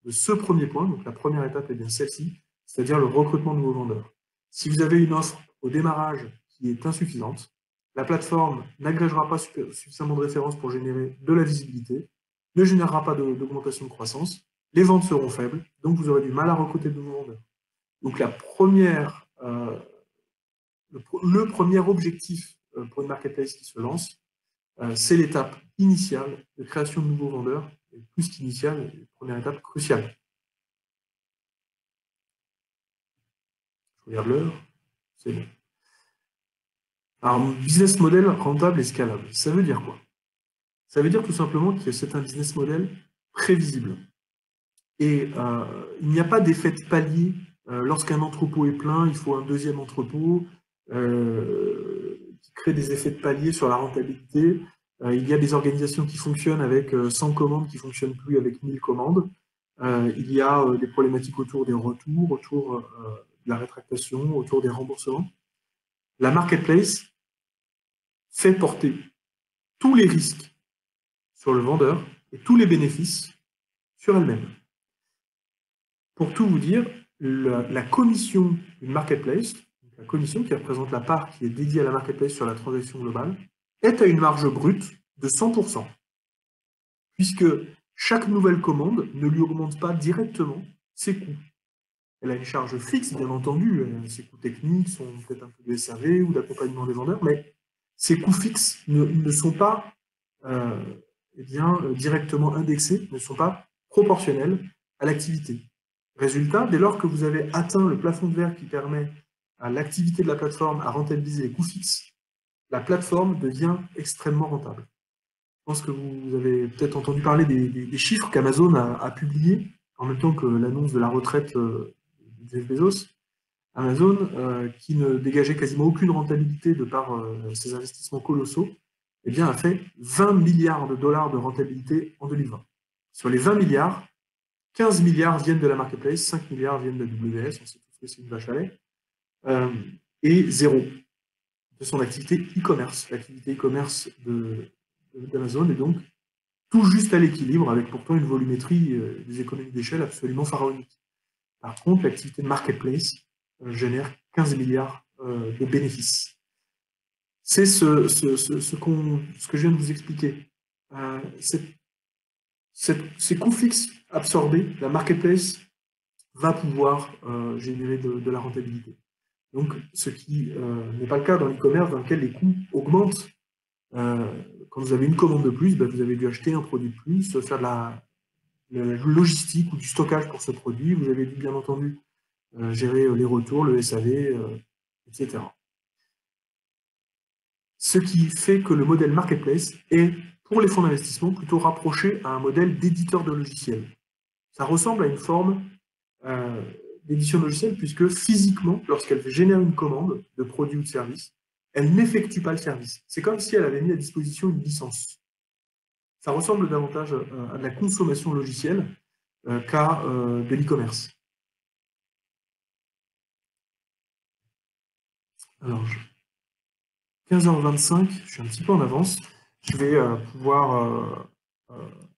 de ce premier point. Donc la première étape est bien celle-ci, c'est-à-dire le recrutement de nouveaux vendeurs. Si vous avez une offre au démarrage qui est insuffisante, la plateforme n'agrégera pas suffisamment de références pour générer de la visibilité, ne générera pas d'augmentation de croissance, les ventes seront faibles, donc vous aurez du mal à recruter de nouveaux vendeurs. Donc le premier objectif pour une marketplace qui se lance, c'est l'étape initiale de création de nouveaux vendeurs, et plus qu'initiale, première étape cruciale. Je regarde l'heure, c'est bon. Alors, business model rentable et scalable, ça veut dire quoi? Ça veut dire tout simplement que c'est un business model prévisible. Et il n'y a pas d'effet de palier. Lorsqu'un entrepôt est plein, il faut un deuxième entrepôt qui crée des effets de palier sur la rentabilité. Il y a des organisations qui fonctionnent avec 100 commandes qui ne fonctionnent plus avec 1000 commandes. Il y a des problématiques autour des retours, autour de la rétractation, autour des remboursements. La marketplace fait porter tous les risques sur le vendeur et tous les bénéfices sur elle-même. Pour tout vous dire, la commission d'une marketplace, la commission qui représente la part qui est dédiée à la marketplace sur la transaction globale, est à une marge brute de 100%, puisque chaque nouvelle commande ne lui augmente pas directement ses coûts. Elle a une charge fixe, bien entendu, ses coûts techniques sont peut-être un peu de SAV ou d'accompagnement des vendeurs, mais ces coûts fixes ne sont pas directement indexés, ne sont pas proportionnels à l'activité. Résultat, dès lors que vous avez atteint le plafond de verre qui permet à l'activité de la plateforme à rentabiliser les coûts fixes, la plateforme devient extrêmement rentable. Je pense que vous avez peut-être entendu parler des chiffres qu'Amazon a publiés en même temps que l'annonce de la retraite de Jeff Bezos. Amazon, qui ne dégageait quasiment aucune rentabilité de par ses investissements colossaux, eh bien, a fait 20 milliards de dollars de rentabilité en 2020. Sur les 20 milliards, 15 milliards viennent de la marketplace, 5 milliards viennent de WS, on sait tous que c'est une vache à lait, et 0 de son activité e-commerce. L'activité e-commerce d'Amazon est donc tout juste à l'équilibre, avec pourtant une volumétrie des économies d'échelle absolument pharaonique. Par contre, l'activité de marketplace génère 15 milliards de bénéfices. C'est ce que je viens de vous expliquer. Ces coûts fixes absorbés, la marketplace va pouvoir générer de la rentabilité. Donc, ce qui n'est pas le cas dans l'e-commerce, dans lequel les coûts augmentent. Quand vous avez une commande de plus, vous avez dû acheter un produit de plus, faire la logistique ou du stockage pour ce produit. Vous avez dû, bien entendu, gérer les retours, le SAV, etc. Ce qui fait que le modèle marketplace est, pour les fonds d'investissement, plutôt rapproché à un modèle d'éditeur de logiciels. Ça ressemble à une forme d'édition de logiciel, puisque physiquement, lorsqu'elle génère une commande de produit ou de service, elle n'effectue pas le service. C'est comme si elle avait mis à disposition une licence. Ça ressemble davantage à de la consommation logicielle qu'à de l'e-commerce. Alors, 15h25, je suis un petit peu en avance. Je vais pouvoir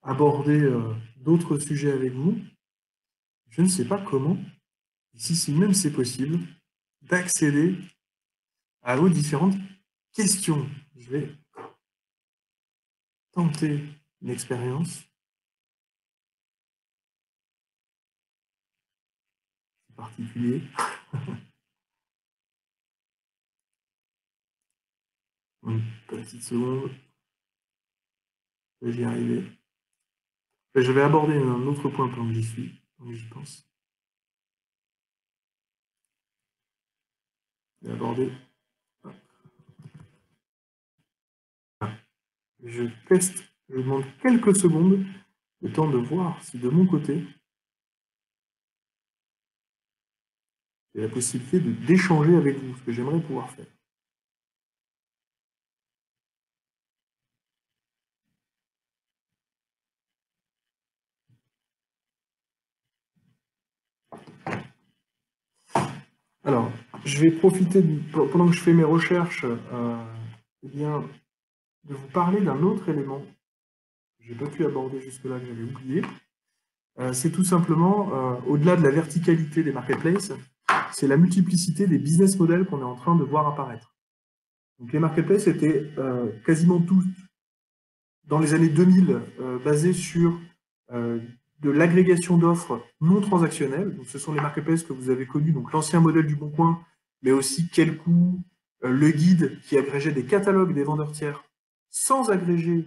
aborder d'autres sujets avec vous. Je ne sais pas comment, si même c'est possible, d'accéder à vos différentes questions. Je vais tenter une expérience. C'est particulier. Une petite seconde. Je vais y arriver. Je vais aborder un autre point pendant que j'y suis, pendant que j'y pense. Je vais aborder. Je teste, je demande quelques secondes, le temps de voir si de mon côté, j'ai la possibilité d'échanger avec vous, ce que j'aimerais pouvoir faire. Alors, je vais profiter, pendant que je fais mes recherches, eh bien, de vous parler d'un autre élément que je n'ai pas pu aborder jusque-là, que j'avais oublié. C'est tout simplement, au-delà de la verticalité des marketplaces, c'est la multiplicité des business models qu'on est en train de voir apparaître. Donc, les marketplaces étaient quasiment tous, dans les années 2000, basés sur de l'agrégation d'offres non transactionnelles. Donc, ce sont les marketplaces que vous avez connus, donc l'ancien modèle du Boncoin, mais aussi Quelcou, le guide qui agrégeait des catalogues des vendeurs tiers sans agréger,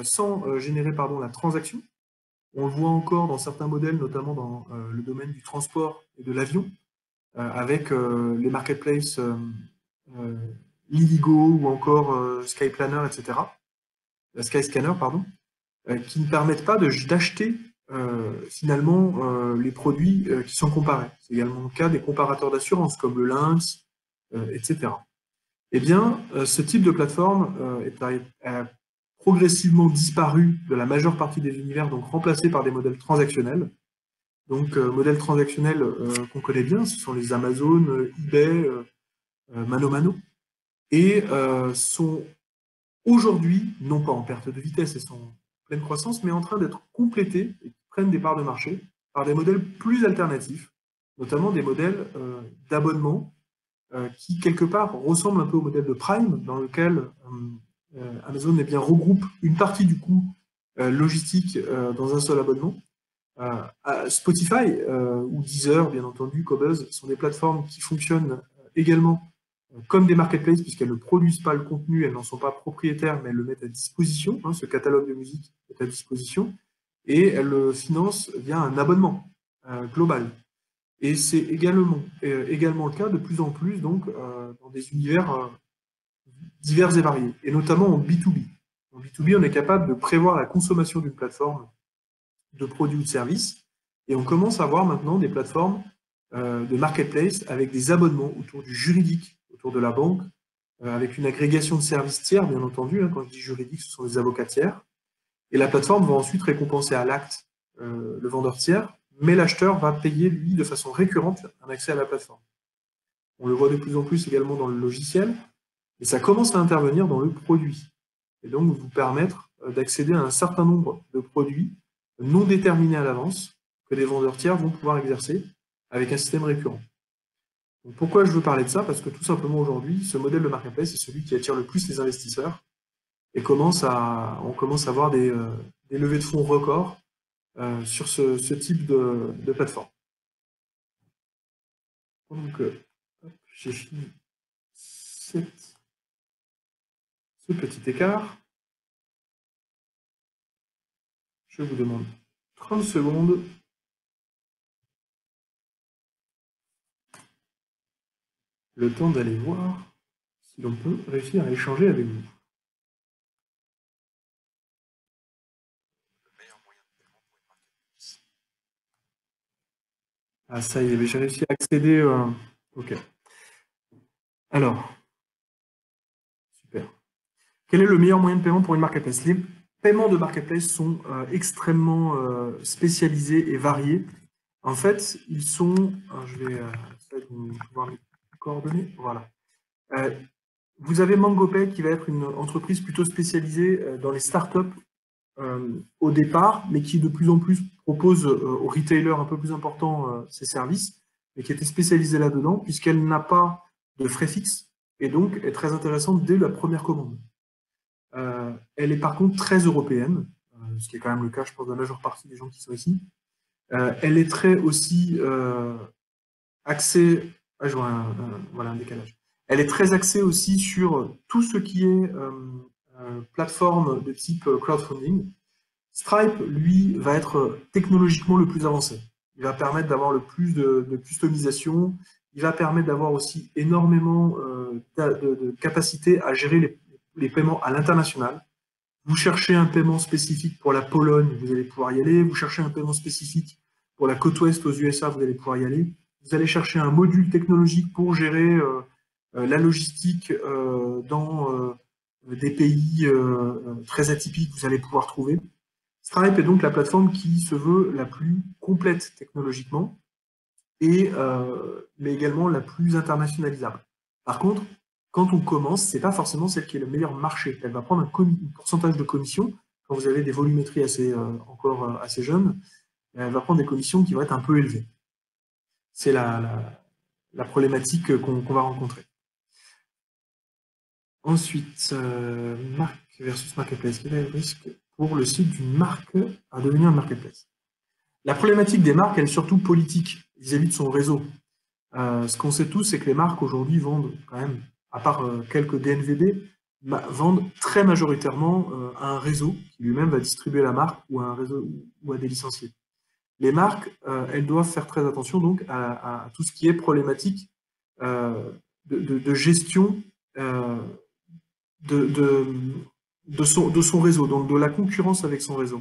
sans générer la transaction. On le voit encore dans certains modèles, notamment dans le domaine du transport et de l'avion, avec les marketplaces Lidigo ou encore Skyplanner, etc. Skyscanner, pardon, qui ne permettent pas d'acheter finalement les produits qui sont comparés. C'est également le cas des comparateurs d'assurance comme le Lynx, etc. Eh bien, ce type de plateforme a progressivement disparu de la majeure partie des univers, donc remplacé par des modèles transactionnels. Donc, modèles transactionnels qu'on connaît bien, ce sont les Amazon, eBay, ManoMano, et sont aujourd'hui, non pas en perte de vitesse et sont en pleine croissance, mais en train d'être complétés et qui prennent des parts de marché par des modèles plus alternatifs, notamment des modèles d'abonnement qui, quelque part, ressemblent un peu au modèle de Prime, dans lequel Amazon regroupe une partie du coût logistique dans un seul abonnement. Spotify ou Deezer, bien entendu, Qobuz, sont des plateformes qui fonctionnent également comme des marketplaces, puisqu'elles ne produisent pas le contenu, elles n'en sont pas propriétaires, mais elles le mettent à disposition. Ce catalogue de musique est à disposition, et elles le financent via un abonnement global. Et c'est également le cas de plus en plus donc, dans des univers divers et variés, et notamment en B2B. En B2B, on est capable de prévoir la consommation d'une plateforme de produits ou de services, et on commence à voir maintenant des plateformes de marketplace avec des abonnements autour du juridique, autour de la banque, avec une agrégation de services tiers, bien entendu. Quand je dis juridique, ce sont les avocats tiers. Et la plateforme va ensuite récompenser à l'acte le vendeur tiers, mais l'acheteur va payer, lui, de façon récurrente, un accès à la plateforme. On le voit de plus en plus également dans le logiciel, et ça commence à intervenir dans le produit. Et donc, vous permettre d'accéder à un certain nombre de produits non déterminés à l'avance, que les vendeurs tiers vont pouvoir exercer avec un système récurrent. Donc, pourquoi je veux parler de ça? Parce que tout simplement aujourd'hui, ce modèle de marketplace est celui qui attire le plus les investisseurs, et on commence à avoir des levées de fonds records sur ce type de plateforme. Donc, j'ai fini ce petit écart. Je vous demande 30 secondes. Le temps d'aller voir si l'on peut réussir à échanger avec vous. Ah, ça y est, j'ai réussi à accéder. Ok. Alors, super. Quel est le meilleur moyen de paiement pour une marketplace? Les paiements de marketplace sont extrêmement spécialisés et variés. En fait, ils sont. Je vais essayer de voir mes coordonnées. Voilà. Vous avez MangoPay qui va être une entreprise plutôt spécialisée dans les startups au départ, mais qui de plus en plus propose aux retailers un peu plus importants ses services, mais qui était spécialisée là-dedans, puisqu'elle n'a pas de frais fixes, et donc est très intéressante dès la première commande. Elle est par contre très européenne, ce qui est quand même le cas, je pense, de la majeure partie des gens qui sont ici. Elle est très aussi axée... Ah, je vois voilà, un décalage. Elle est très axée aussi sur tout ce qui est plateforme de type crowdfunding. Stripe, lui, va être technologiquement le plus avancé. Il va permettre d'avoir le plus de customisation. Il va permettre d'avoir aussi énormément de capacité à gérer les paiements à l'international. Vous cherchez un paiement spécifique pour la Pologne, vous allez pouvoir y aller. Vous cherchez un paiement spécifique pour la côte ouest aux USA, vous allez pouvoir y aller. Vous allez chercher un module technologique pour gérer la logistique dans des pays très atypiques, vous allez pouvoir trouver. Stripe est donc la plateforme qui se veut la plus complète technologiquement, mais également la plus internationalisable. Par contre, quand on commence, c'est pas forcément celle qui est le meilleur marché. Elle va prendre un pourcentage de commission quand vous avez des volumétries encore assez jeunes. Elle va prendre des commissions qui vont être un peu élevées. C'est la problématique qu'on va rencontrer. Ensuite, marque versus marketplace. Quel est le risque pour le site d'une marque à devenir une marketplace? La problématique des marques, elle est surtout politique vis-à-vis de son réseau. Ce qu'on sait tous, c'est que les marques aujourd'hui vendent quand même, à part quelques DNVB, vendent très majoritairement à un réseau qui lui-même va distribuer la marque ou à un réseau ou à des licenciés. Les marques, elles doivent faire très attention donc à tout ce qui est problématique de gestion de, de, de son réseau, donc de la concurrence avec son réseau.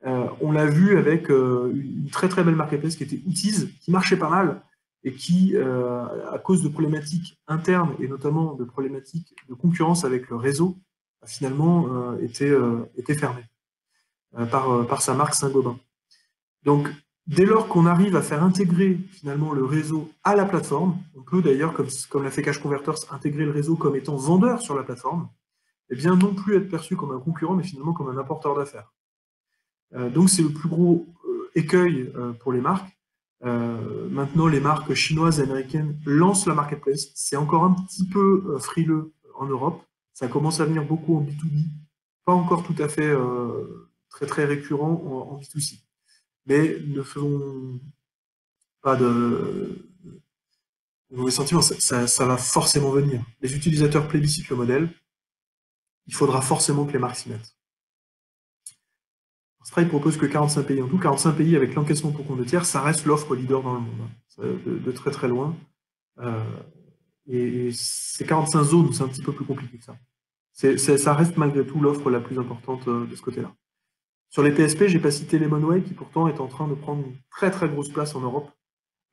On l'a vu avec une très très belle marketplace qui était Ooties, qui marchait pas mal et qui, à cause de problématiques internes et notamment de problématiques de concurrence avec le réseau, finalement était fermée par sa marque Saint-Gobain. Donc, dès lors qu'on arrive à faire intégrer finalement le réseau à la plateforme, on peut d'ailleurs, comme l'a fait Cash Converters, intégrer le réseau comme étant vendeur sur la plateforme, et bien non plus être perçu comme un concurrent, mais finalement comme un apporteur d'affaires. Donc c'est le plus gros écueil pour les marques. Maintenant, les marques chinoises et américaines lancent la marketplace. C'est encore un petit peu frileux en Europe. Ça commence à venir beaucoup en B2B, pas encore tout à fait très très récurrent en B2C. Mais ne faisons pas de mauvais sentiments, ça va forcément venir. Les utilisateurs plébiscitent le modèle, il faudra forcément que les marques s'y mettent. Stripe propose que 45 pays en tout. 45 pays avec l'encaissement pour compte de tiers, ça reste l'offre leader dans le monde, de très très loin. Et ces 45 zones, c'est un petit peu plus compliqué que ça. Ça reste malgré tout l'offre la plus importante de ce côté-là. Sur les PSP, j'ai pas cité Lemonway, qui pourtant est en train de prendre une très très grosse place en Europe.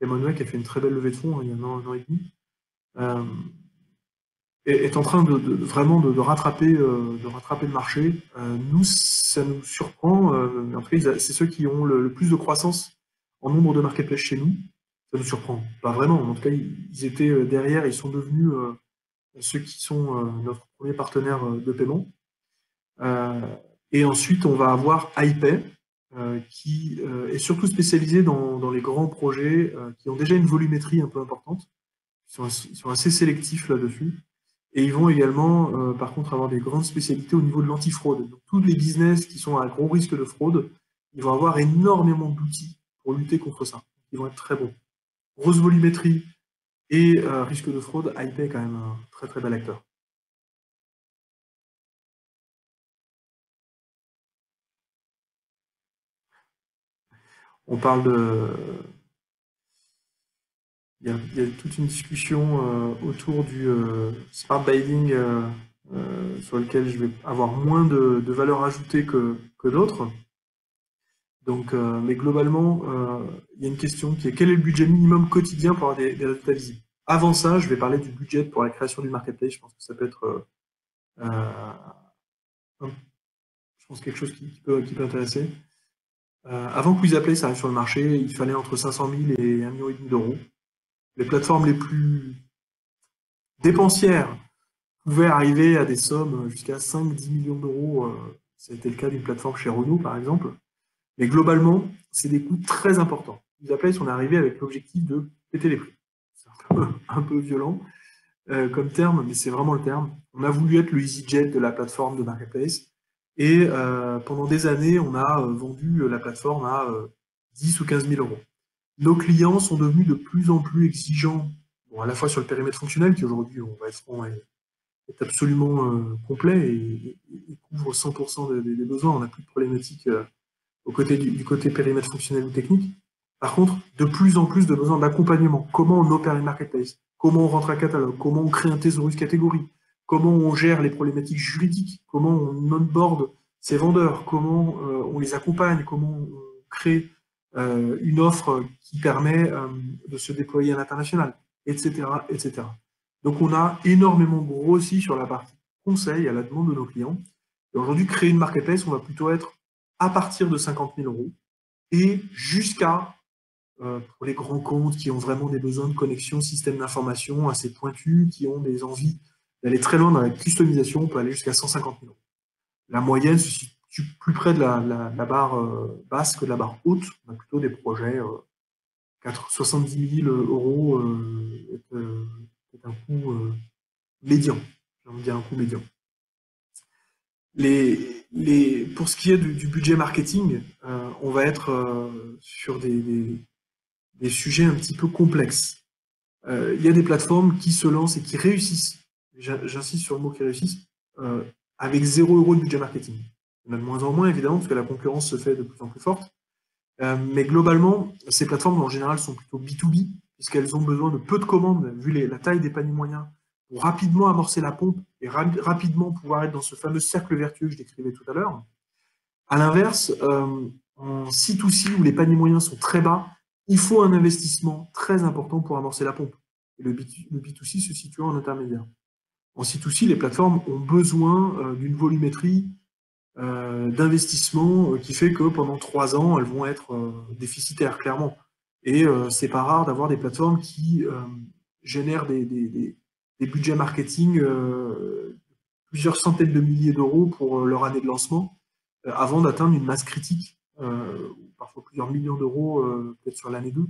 Lemonway qui a fait une très belle levée de fonds il y a un an et demi. Est en train vraiment de rattraper le marché. Nous, ça nous surprend. En tout cas, c'est ceux qui ont le plus de croissance en nombre de marketplaces chez nous. Ça nous surprend. Pas vraiment. En tout cas, ils étaient derrière. Ils sont devenus ceux qui sont notre premier partenaire de paiement. Et ensuite, on va avoir iPay, qui est surtout spécialisé dans les grands projets qui ont déjà une volumétrie un peu importante. Ils sont assez sélectifs là-dessus. Et ils vont également, par contre, avoir des grandes spécialités au niveau de l'antifraude. Donc, tous les business qui sont à gros risque de fraude, ils vont avoir énormément d'outils pour lutter contre ça. Ils vont être très bons. Grosse volumétrie et risque de fraude, iPay est quand même un très très bel acteur. On parle de... il y a toute une discussion autour du smart bidding sur lequel je vais avoir moins de valeur ajoutée que d'autres. Donc, mais globalement, il y a une question qui est quel est le budget minimum quotidien pour avoir des résultats visibles? Avant ça, je vais parler du budget pour la création du marketplace. Je pense que ça peut être je pense quelque chose qui peut intéresser. Avant que WizAplay ça arrive sur le marché, il fallait entre 500 000 et 1,5 million d'euros. Les plateformes les plus dépensières pouvaient arriver à des sommes jusqu'à 5-10 millions d'euros. Ça a été le cas d'une plateforme chez Renault, par exemple. Mais globalement, c'est des coûts très importants. WizAplay, on est arrivé avec l'objectif de péter les prix. C'est un peu violent comme terme, mais c'est vraiment le terme. On a voulu être le EasyJet de la plateforme de marketplace. Et pendant des années, on a vendu la plateforme à 10 ou 15 000 euros. Nos clients sont devenus de plus en plus exigeants, bon, à la fois sur le périmètre fonctionnel, qui aujourd'hui, on va être franc, est absolument complet et couvre 100% des besoins. On n'a plus de problématiques du côté périmètre fonctionnel ou technique. Par contre, de plus en plus de besoins d'accompagnement. Comment on opère une marketplace? Comment on rentre un catalogue? Comment on crée un thésaurus catégorie? Comment on gère les problématiques juridiques? Comment on onboard ses vendeurs? Comment on les accompagne? Comment on crée une offre qui permet de se déployer à l'international, etc., etc. Donc on a énormément grossi sur la partie conseil à la demande de nos clients. Et aujourd'hui, créer une marketplace, on va plutôt être à partir de 50 000 euros et jusqu'à, pour les grands comptes qui ont vraiment des besoins de connexion, système d'information assez pointus, qui ont des envies d'aller très loin dans la customisation, on peut aller jusqu'à 150 000 euros. La moyenne se situe plus près de la barre basse que de la barre haute. On a plutôt des projets 70 000 euros est un coût médian. J'ai envie de dire un coût médian. Pour ce qui est du budget marketing, on va être sur des sujets un petit peu complexes. Il y a des plateformes qui se lancent et qui réussissent, j'insiste sur le mot qui réussissent, avec 0 € de budget marketing. Il y en a de moins en moins, évidemment, parce que la concurrence se fait de plus en plus forte. Mais globalement, ces plateformes, en général, sont plutôt B2B, puisqu'elles ont besoin de peu de commandes, vu la taille des paniers moyens, pour rapidement amorcer la pompe et rapidement pouvoir être dans ce fameux cercle vertueux que je décrivais tout à l'heure. À l'inverse, en C2C, où les paniers moyens sont très bas, il faut un investissement très important pour amorcer la pompe. Et le B2C se situe en intermédiaire. En C2C, les plateformes ont besoin d'une volumétrie d'investissement qui fait que pendant 3 ans, elles vont être déficitaires, clairement. Et c'est pas rare d'avoir des plateformes qui génèrent des budgets marketing plusieurs centaines de milliers d'euros pour leur année de lancement, avant d'atteindre une masse critique, parfois plusieurs millions d'euros, peut-être sur l'année 2,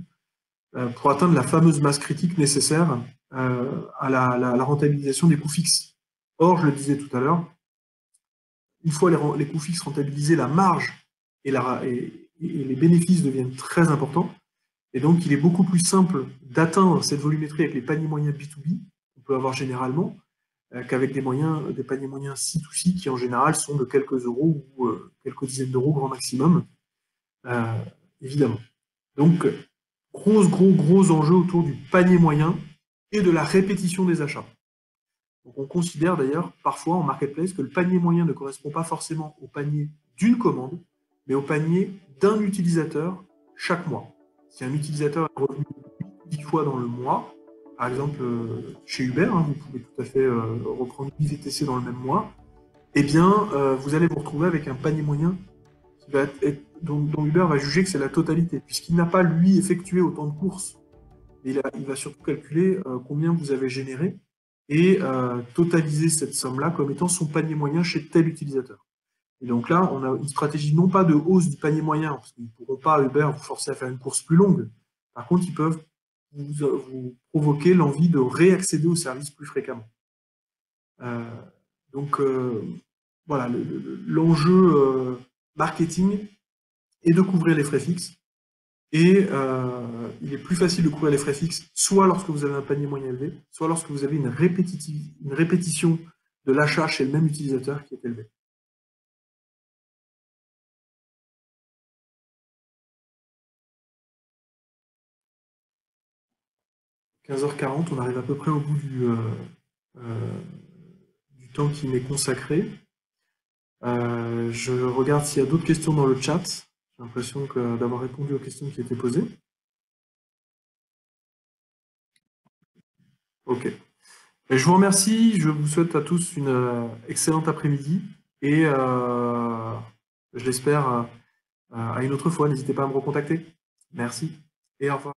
pour atteindre la fameuse masse critique nécessaire à la rentabilisation des coûts fixes. Or, je le disais tout à l'heure, une fois les coûts fixes rentabilisés, la marge et les bénéfices deviennent très importants. Et donc, il est beaucoup plus simple d'atteindre cette volumétrie avec les paniers moyens B2B qu'on peut avoir généralement qu'avec des paniers moyens C2C qui, en général, sont de quelques euros ou quelques dizaines d'euros grand maximum, évidemment. Donc, gros enjeu autour du panier moyen et de la répétition des achats. Donc on considère d'ailleurs parfois en marketplace que le panier moyen ne correspond pas forcément au panier d'une commande, mais au panier d'un utilisateur chaque mois. Si un utilisateur est revenu 10 fois dans le mois, par exemple chez Uber, hein, vous pouvez tout à fait reprendre 10 VTC dans le même mois, eh bien vous allez vous retrouver avec un panier moyen qui va dont Uber va juger que c'est la totalité, puisqu'il n'a pas lui effectué autant de courses. Il va surtout calculer combien vous avez généré et totaliser cette somme-là comme étant son panier moyen chez tel utilisateur. Et donc là, on a une stratégie non pas de hausse du panier moyen, parce qu'ils ne pourront pas, Uber, vous forcer à faire une course plus longue. Par contre, ils peuvent vous provoquer l'envie de réaccéder au service plus fréquemment. Donc voilà, l'enjeu marketing est de couvrir les frais fixes. Et il est plus facile de couvrir les frais fixes, soit lorsque vous avez un panier moyen élevé, soit lorsque vous avez une répétition de l'achat chez le même utilisateur qui est élevée. 15h40, on arrive à peu près au bout du temps qui m'est consacré. Je regarde s'il y a d'autres questions dans le chat. J'ai l'impression d'avoir répondu aux questions qui étaient posées. Ok. Et je vous remercie, je vous souhaite à tous une excellente après-midi et je l'espère à une autre fois. N'hésitez pas à me recontacter. Merci et au revoir.